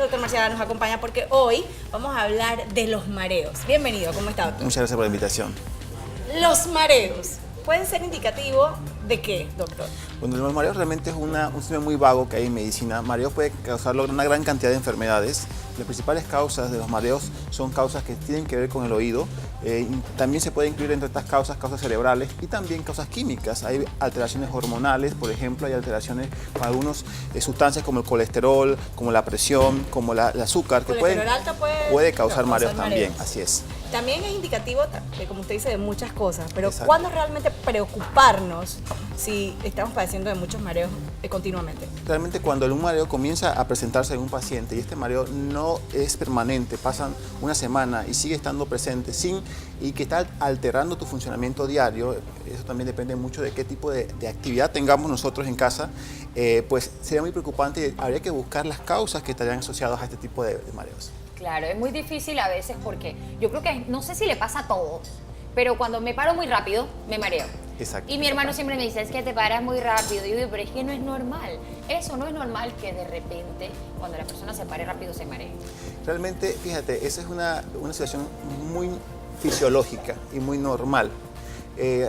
El doctor Marcial nos acompaña porque hoy vamos a hablar de los mareos. Bienvenido, ¿cómo está, doctor? Muchas gracias por la invitación. Los mareos pueden ser indicativos de qué, doctor. Bueno, los mareos realmente es un síndrome muy vago que hay en medicina. Mareos puede causar una gran cantidad de enfermedades. Las principales causas de los mareos son causas que tienen que ver con el oído. También se puede incluir entre estas causas cerebrales y también causas químicas. Hay alteraciones hormonales, por ejemplo, hay alteraciones con algunas sustancias como el colesterol, como la presión, como el azúcar, que puede causar mareos también, así es. También es indicativo, como usted dice, de muchas cosas, pero Exacto. ¿cuándo realmente preocuparnos si estamos padeciendo de muchos mareos continuamente? Realmente cuando un mareo comienza a presentarse en un paciente y este mareo no es permanente, pasan una semana y sigue estando presente y que está alterando tu funcionamiento diario, eso también depende mucho de qué tipo de actividad tengamos nosotros en casa, pues sería muy preocupante y habría que buscar las causas que estarían asociadas a este tipo de mareos. Claro, es muy difícil a veces porque yo creo que, no sé si le pasa a todos, pero cuando me paro muy rápido, me mareo. Exacto. Y mi hermano siempre me dice, es que te paras muy rápido. Y yo digo, pero es que no es normal. Eso no es normal que de repente, cuando la persona se pare rápido, se maree. Realmente, fíjate, esa es una situación muy fisiológica y muy normal.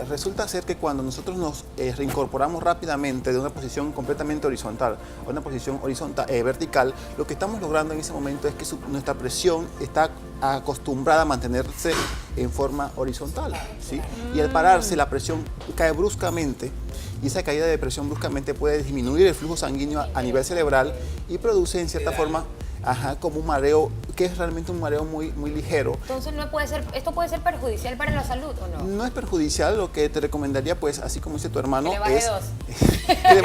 Resulta ser que cuando nosotros nos reincorporamos rápidamente de una posición completamente horizontal a una posición vertical, lo que estamos logrando en ese momento es que nuestra presión está acostumbrada a mantenerse en forma horizontal, ¿sí? Y al pararse la presión cae bruscamente y esa caída de presión bruscamente puede disminuir el flujo sanguíneo a nivel cerebral y produce en cierta forma como un mareo, que es realmente un mareo muy ligero. Entonces, ¿esto puede ser perjudicial para la salud o no? No es perjudicial, lo que te recomendaría, pues, así como dice tu hermano, Que le baje es dos. que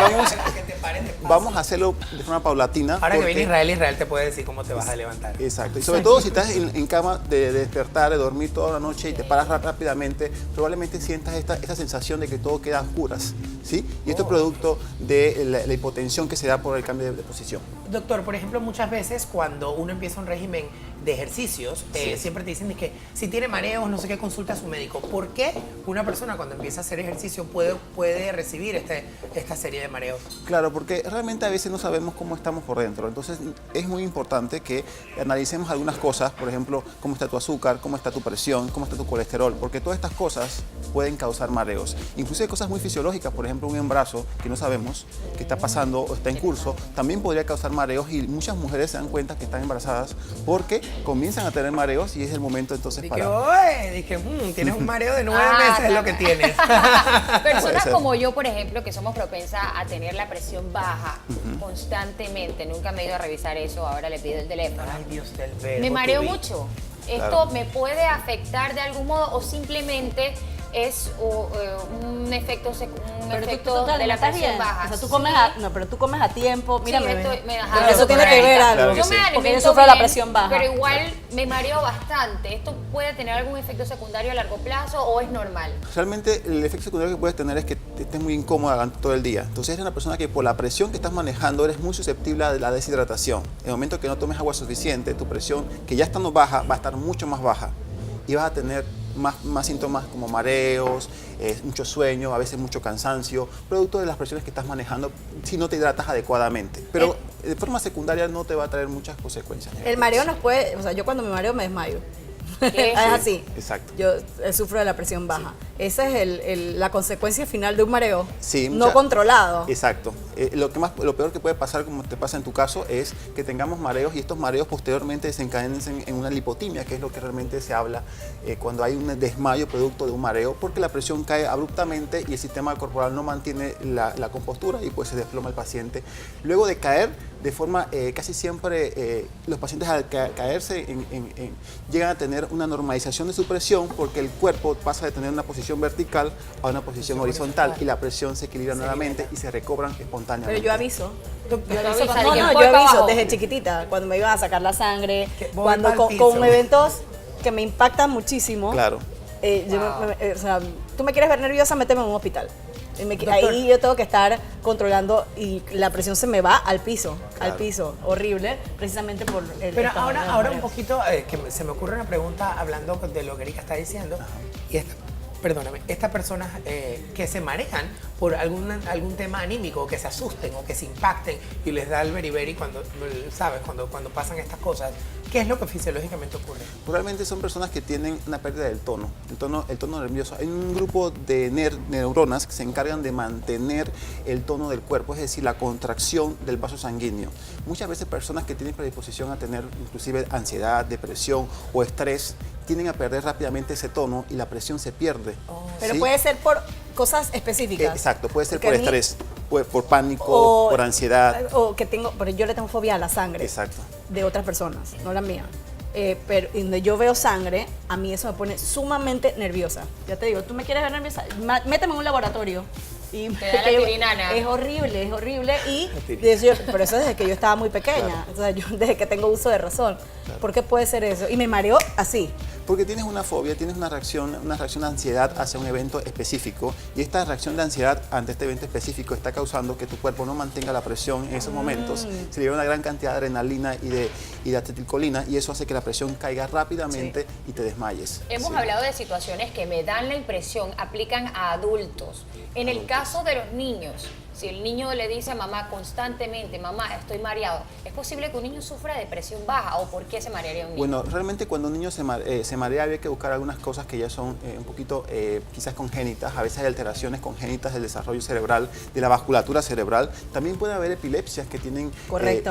vamos a hacerlo de forma paulatina. Ahora que viene Israel te puede decir cómo te vas a levantar. Exacto, y sobre todo si estás en cama de despertar, de dormir toda la noche y te paras rápidamente, probablemente sientas esta sensación de que todo queda a oscuras, ¿sí? Y esto es producto de la hipotensión que se da por el cambio de posición. Doctor, por ejemplo, muchas veces cuando uno empieza un régimen de ejercicios, siempre te dicen que si tiene mareos, no sé qué, consulta a su médico. ¿Por qué una persona cuando empieza a hacer ejercicio puede recibir esta serie de mareos? Claro, porque realmente a veces no sabemos cómo estamos por dentro. Entonces es muy importante que analicemos algunas cosas, por ejemplo, cómo está tu azúcar, cómo está tu presión, cómo está tu colesterol, porque todas estas cosas pueden causar mareos. Incluso hay cosas muy fisiológicas, por ejemplo, un embarazo que no sabemos que está pasando o está en curso, también podría causar mareos y muchas mujeres se dan cuenta que están embarazadas porque comienzan a tener mareos y es el momento entonces Dije, tienes un mareo de 9 meses, es lo que tienes. Personas como yo, por ejemplo, que somos propensas a tener la presión baja constantemente, nunca me he ido a revisar eso, ahora le pido el teléfono. Ay, Dios del verbo. Me mareo te vi. mucho. ¿Esto Claro. me puede afectar de algún modo o simplemente es un efecto de la presión baja? O sea, tú comes pero tú comes a tiempo. Mira, Sí, pero eso tiene que ver algo. Claro que Yo sí. me Porque yo alimento sufro la bien, presión baja. pero igual me mareo bastante. ¿Esto puede tener algún efecto secundario a largo plazo o es normal? Realmente el efecto secundario que puedes tener es que te estés muy incómoda durante todo el día. Entonces eres una persona que por la presión que estás manejando eres muy susceptible a la deshidratación. En el momento que no tomes agua suficiente, tu presión, que ya estando baja, va a estar mucho más baja. Y vas a tener más síntomas como mareos, mucho sueño, a veces mucho cansancio, producto de las presiones que estás manejando si no te hidratas adecuadamente. Pero de forma secundaria no te va a traer muchas consecuencias. El mareo nos puede, o sea, yo cuando me mareo me desmayo. ¿Qué? Es así. Exacto. Yo sufro de la presión baja. Esa es la consecuencia final de un mareo Sí, no controlado. Exacto. Lo peor que puede pasar, como te pasa en tu caso, es que tengamos mareos y estos mareos posteriormente desencadenen en una lipotimia, que es lo que realmente se habla cuando hay un desmayo producto de un mareo, porque la presión cae abruptamente y el sistema corporal no mantiene la compostura y pues se desploma el paciente. Luego de caer, de forma casi siempre los pacientes al caerse llegan a tener una normalización de su presión porque el cuerpo pasa de tener una posición vertical a una posición horizontal y la presión se equilibra nuevamente y se recobran espontáneamente. Pero yo aviso. Yo aviso, avisas, ¿y yo por aviso abajo? desde chiquitita, cuando me iban a sacar la sangre, Voy cuando pa'l con piso. eventos que me impactan muchísimo. Claro. O sea, tú me quieres ver nerviosa, méteme en un hospital. Doctor. Ahí yo tengo que estar controlando y la presión se me va al piso, horrible, precisamente por el Pero tamaño de los ahora un mareos. poquito, que se me ocurre una pregunta hablando de lo que Erika está diciendo. Y esta, perdóname, estas personas que se marean por algún tema anímico, o que se asusten o que se impacten y les da el beriberi cuando, ¿sabes? Cuando pasan estas cosas, ¿qué es lo que fisiológicamente ocurre? Realmente son personas que tienen una pérdida del tono, el tono nervioso. Hay un grupo de neuronas que se encargan de mantener el tono del cuerpo, es decir, la contracción del vaso sanguíneo. Muchas veces personas que tienen predisposición a tener inclusive ansiedad, depresión o estrés, tienden a perder rápidamente ese tono y la presión se pierde. Pero ¿sí? puede ser por cosas específicas. Exacto, puede ser Porque por a mí- estrés, por pánico, o- por ansiedad. O que tengo, pero yo le tengo fobia a la sangre. Exacto. De otras personas, no la mía. Pero donde yo veo sangre, a mí eso me pone sumamente nerviosa. Ya te digo, tú me quieres ver nerviosa, méteme en un laboratorio. Y Te da la que yo- tirinana. Es horrible. Y pero eso desde que yo estaba muy pequeña, o sea, yo desde que tengo uso de razón. ¿Por qué puede ser eso? Y me mareó así. Porque tienes una fobia, tienes una reacción de ansiedad hacia un evento específico y esta reacción de ansiedad ante este evento específico está causando que tu cuerpo no mantenga la presión en esos momentos. Se libera una gran cantidad de adrenalina y de acetilcolina y eso hace que la presión caiga rápidamente y te desmayes. Hemos Sí. hablado de situaciones que me dan la impresión aplican a adultos. En el caso de los niños, si el niño le dice a mamá constantemente, mamá, estoy mareado, ¿es posible que un niño sufra de presión baja o por qué se marearía un niño? Bueno, realmente cuando un niño se marea había que buscar algunas cosas que ya son un poquito quizás congénitas. A veces hay alteraciones congénitas del desarrollo cerebral, de la vasculatura cerebral. También puede haber epilepsias que tienen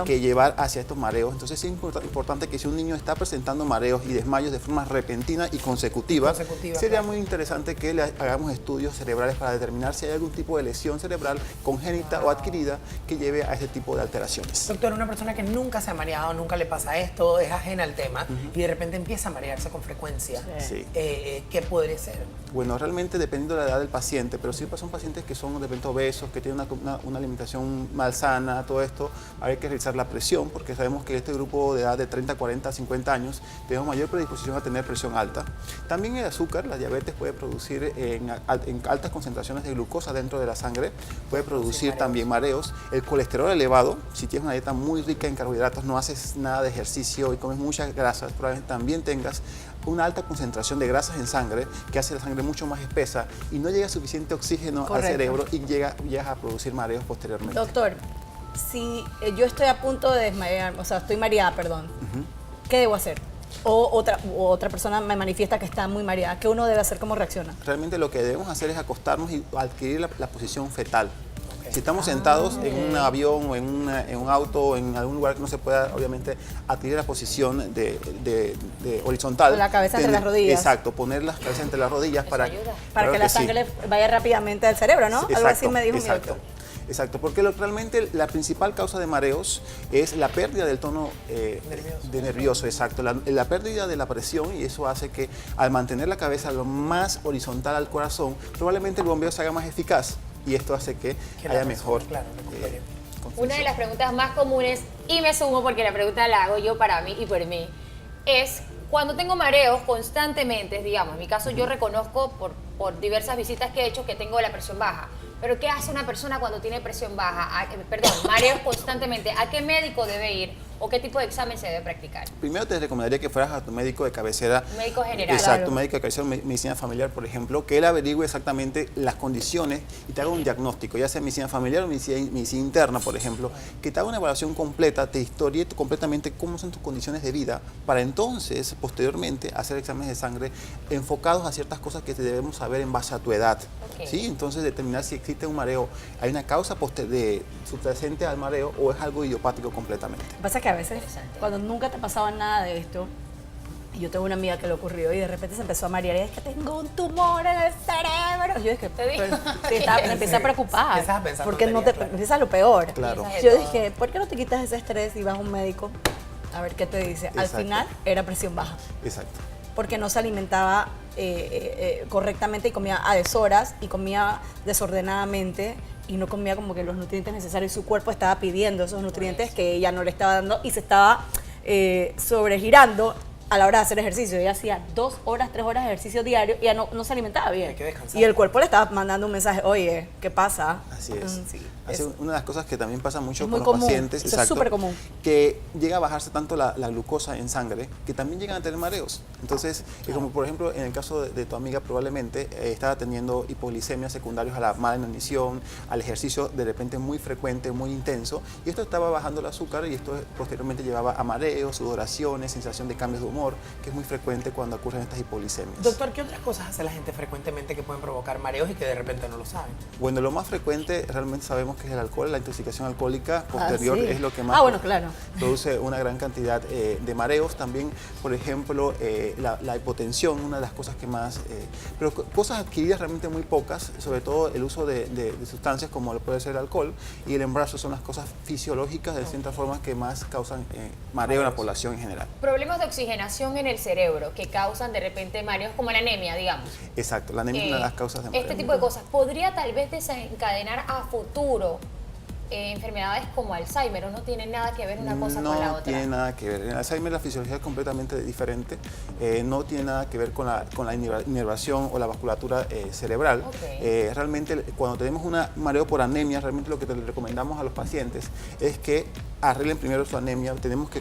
que llevar hacia estos mareos. Entonces sí es importante que si un niño está presentando mareos y desmayos de forma repentina y consecutiva, sería muy interesante que le hagamos estudios cerebrales para determinar si hay algún tipo de lesión cerebral congénita o adquirida que lleve a este tipo de alteraciones. Doctor, una persona que nunca se ha mareado, nunca le pasa esto, es ajena al tema y de repente empieza a marearse con frecuencia. Sí. ¿Qué podría ser? Bueno, realmente dependiendo de la edad del paciente, pero sí son pacientes que son de repente obesos, que tienen una alimentación malsana, todo esto, hay que revisar la presión, porque sabemos que este grupo de edad de 30, 40, 50 años tenemos mayor predisposición a tener presión alta. También el azúcar, la diabetes puede producir en altas concentraciones de glucosa dentro de la sangre, puede producir también mareos. El colesterol elevado, si tienes una dieta muy rica en carbohidratos, no haces nada de ejercicio y comes muchas grasas, probablemente también tengas una alta concentración de grasas en sangre que hace la sangre mucho más espesa y no llega suficiente oxígeno al cerebro y llegas a producir mareos posteriormente. Doctor, si yo estoy a punto de desmayar, o sea, estoy mareada, perdón, ¿qué debo hacer? O otra persona me manifiesta que está muy mareada, ¿qué uno debe hacer? ¿Cómo reacciona? Realmente lo que debemos hacer es acostarnos y adquirir la posición fetal. Si estamos sentados en un avión o en un auto o en algún lugar que no se pueda, obviamente, adquirir la posición de horizontal. Con la cabeza entre las rodillas. Exacto, poner las cabezas entre las rodillas Eso para ayuda. Para que la sangre vaya rápidamente al cerebro, ¿no? Algo así me dijo mi doctor. Exacto, porque realmente la principal causa de mareos es la pérdida del tono nervioso, exacto, la pérdida de la presión y eso hace que al mantener la cabeza lo más horizontal al corazón, probablemente el bombeo se haga más eficaz y esto hace que haya mejor recupere. Una de las preguntas más comunes, y me sumo porque la pregunta la hago yo para mí y por mí, es cuando tengo mareos constantemente, digamos, en mi caso yo reconozco por diversas visitas que he hecho que tengo la presión baja. Pero ¿qué hace una persona cuando tiene presión baja? Mareos constantemente. ¿A qué médico debe ir o qué tipo de examen se debe practicar? Primero te recomendaría que fueras a tu médico de cabecera. Un médico general. Exacto, Claro. un médico de cabecera, medicina familiar, por ejemplo, que él averigüe exactamente las condiciones y te haga un diagnóstico, ya sea medicina familiar o medicina interna, por ejemplo, que te haga una evaluación completa, te historie completamente cómo son tus condiciones de vida, para entonces, posteriormente, hacer exámenes de sangre enfocados a ciertas cosas que debemos saber en base a tu edad. Ok. ¿Sí? Entonces, determinar si existe un mareo, hay una causa subyacente al mareo o es algo idiopático completamente. Lo que pasa es que a veces, cuando nunca te pasaba nada de esto, y yo tengo una amiga que le ocurrió y de repente se empezó a marear y es que tengo un tumor en el cerebro. Yo dije, ¿Te dijo? me empecé a preocupar. Empiezas a pensar porque no tonterías, empieza lo peor. Claro. Piensas de Yo todo. dije, ¿por qué no te quitas ese estrés y vas a un médico a ver qué te dice? Al Exacto. final era presión baja. Exacto. Porque no se alimentaba correctamente y comía a deshoras y comía desordenadamente y no comía como que los nutrientes necesarios. Su cuerpo estaba pidiendo esos nutrientes que ella no le estaba dando y se estaba sobregirando a la hora de hacer ejercicio. Ella hacía 2 horas, 3 horas de ejercicio diario y ya no se alimentaba bien. Hay que descansar. Y el cuerpo le estaba mandando un mensaje, oye, ¿qué pasa? Así es. Sí, Así es- una de las cosas que también pasa mucho Es con muy los común. pacientes, Eso es súper común. que llega a bajarse tanto la glucosa en sangre que también llegan a tener mareos. Entonces, como por ejemplo en el caso de tu amiga probablemente estaba teniendo hipoglicemia secundarios a la mala nutrición, al ejercicio de repente muy frecuente, muy intenso, y esto estaba bajando el azúcar y esto posteriormente llevaba a mareos, sudoraciones, sensación de cambios de humor, que es muy frecuente cuando ocurren estas hipoglicemias. Doctor, ¿qué otras cosas hace la gente frecuentemente que pueden provocar mareos y que de repente no lo saben? Bueno, lo más frecuente realmente sabemos que es el alcohol, la intoxicación alcohólica posterior sí. es lo que más bueno, claro. produce una gran cantidad de mareos. También, por ejemplo, la hipotensión, una de las cosas que más... pero cosas adquiridas realmente muy pocas, sobre todo el uso de sustancias como puede ser el alcohol y el embarazo son las cosas fisiológicas de ciertas formas que más causan mareo en la población en general. Problemas de oxigenación en el cerebro que causan de repente mareos como la anemia, digamos. Exacto, la anemia es una de las causas de mareo. Este tipo de cosas podría tal vez desencadenar a futuro enfermedades como Alzheimer, o no tiene nada que ver una cosa con la No otra. tiene nada que ver. En el Alzheimer la fisiología es completamente diferente. No tiene nada que ver con la inervación o la vasculatura cerebral. Ok. Realmente cuando tenemos un mareo por anemia, realmente lo que le recomendamos a los pacientes es que arreglen primero su anemia. Tenemos que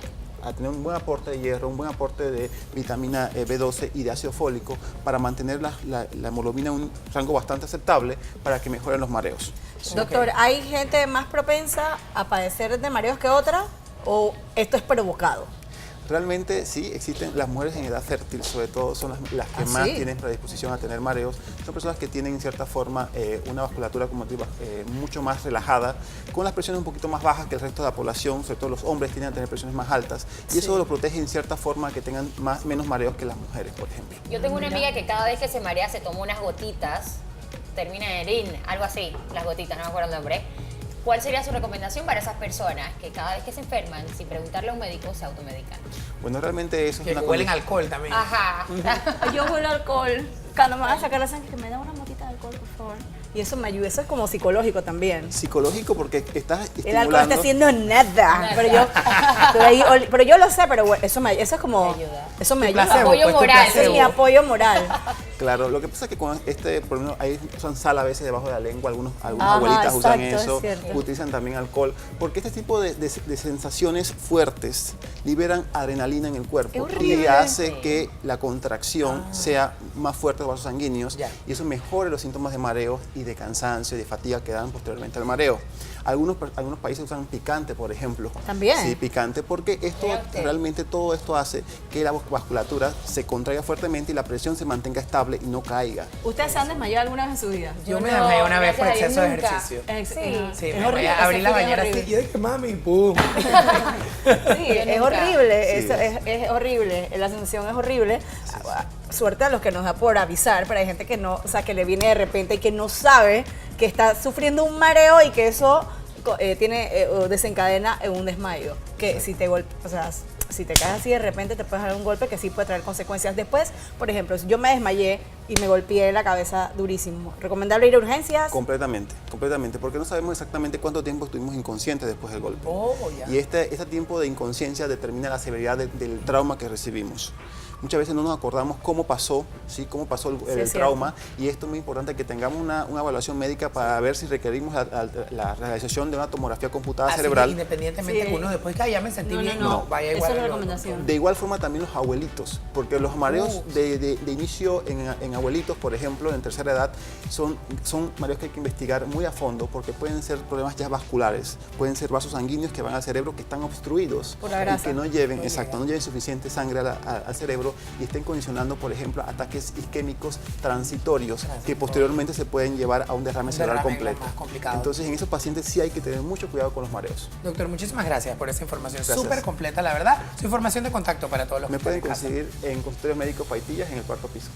tener un buen aporte de hierro, un buen aporte de vitamina B12 y de ácido fólico para mantener la hemoglobina en un rango bastante aceptable para que mejoren los mareos. Doctor, ¿hay gente más propensa a padecer de mareos que otra o esto es provocado? Realmente sí, existen las mujeres en edad fértil, sobre todo son las que ¿Ah, más sí? tienen predisposición a tener mareos. Son personas que tienen en cierta forma una vasculatura, como te digo, mucho más relajada, con las presiones un poquito más bajas que el resto de la población, sobre todo los hombres tienden a tener presiones más altas y eso lo protege en cierta forma que tengan menos mareos que las mujeres, por ejemplo. Yo tengo una amiga que cada vez que se marea se toma unas gotitas, termina en ERIN, algo así, las gotitas, no me acuerdo el nombre. ¿Cuál sería su recomendación para esas personas que cada vez que se enferman, sin preguntarle a un médico, se automedican? Bueno, realmente eso es Que una huelen condición- alcohol también. Ajá. Yo huelo alcohol. Cuando me van a sacar la sangre, que me da una motita de alcohol, por favor. Y eso me ayuda, eso es como psicológico también. psicológico porque estás El alcohol está estimulando. haciendo nada. Pero yo lo sé, pero bueno, eso es como. Te ayuda. Eso me Tu ayuda. placebo, Apoyo pues, tu moral. Ese es mi placebo. apoyo moral. Claro, lo que pasa es que con por ejemplo, hay usan sal a veces debajo de la lengua, algunas Ajá, abuelitas usan exacto, eso, es cierto. utilizan también alcohol, porque este tipo de sensaciones fuertes liberan adrenalina en el ¡Qué cuerpo y horrible! hace que la contracción sea más fuerte de los vasos sanguíneos Ya. y eso mejore los síntomas de mareo y de cansancio y de fatiga que dan posteriormente al mareo. Algunos países usan picante, por ejemplo. ¿También? Sí, picante, porque esto Vea usted. realmente todo esto hace que la vasculatura se contraiga fuertemente y la presión se mantenga estable y no caiga. ¿Ustedes se han desmayado alguna vez en su vida? Yo me no, desmayé una vez por gracias a Dios, exceso de nunca. ejercicio. Sí, Es me horrible, abrí ese la feeling es bañera así horrible. y yo dije, mami, pum. Sí, es nunca. horrible, Sí. eso es horrible, la sensación es horrible. Suerte a los que nos da por avisar, pero hay gente que no, o sea, que le viene de repente y que no sabe que está sufriendo un mareo y que eso desencadena un desmayo. Que si te o sea, si te caes así de repente te puedes dar un golpe que sí puede traer consecuencias después. Por ejemplo, si yo me desmayé y me golpeé la cabeza durísimo, ¿recomendable ir a urgencias? Completamente, porque no sabemos exactamente cuánto tiempo estuvimos inconscientes después del golpe. Oh, ya. Y este tiempo de inconsciencia determina la severidad del trauma que recibimos. Muchas veces no nos acordamos cómo pasó, ¿sí? Cómo pasó el es trauma, y esto es muy importante que tengamos una evaluación médica para ver si requerimos la realización de una tomografía computada Así que cerebral. independientemente Sí. que uno después que ya me sentí bien, no, vaya Esa igual. es la al recomendación. De igual forma también los abuelitos, porque los mareos de inicio en abuelitos, por ejemplo, en tercera edad, son mareos que hay que investigar muy a fondo porque pueden ser problemas ya vasculares, pueden ser vasos sanguíneos que van al cerebro que están obstruidos Por la y grasa. que no lleven suficiente sangre al cerebro y estén condicionando, por ejemplo, ataques isquémicos transitorios que posteriormente se pueden llevar a un derrame cerebral derrame completo. más complicado. Entonces, en esos pacientes sí hay que tener mucho cuidado con los mareos. Doctor, muchísimas gracias por esa información Gracias. súper completa, la verdad. Su información de contacto para todos los Me que pueden están en casa. conseguir en Consultorios Médicos Paitillas en el 4º piso.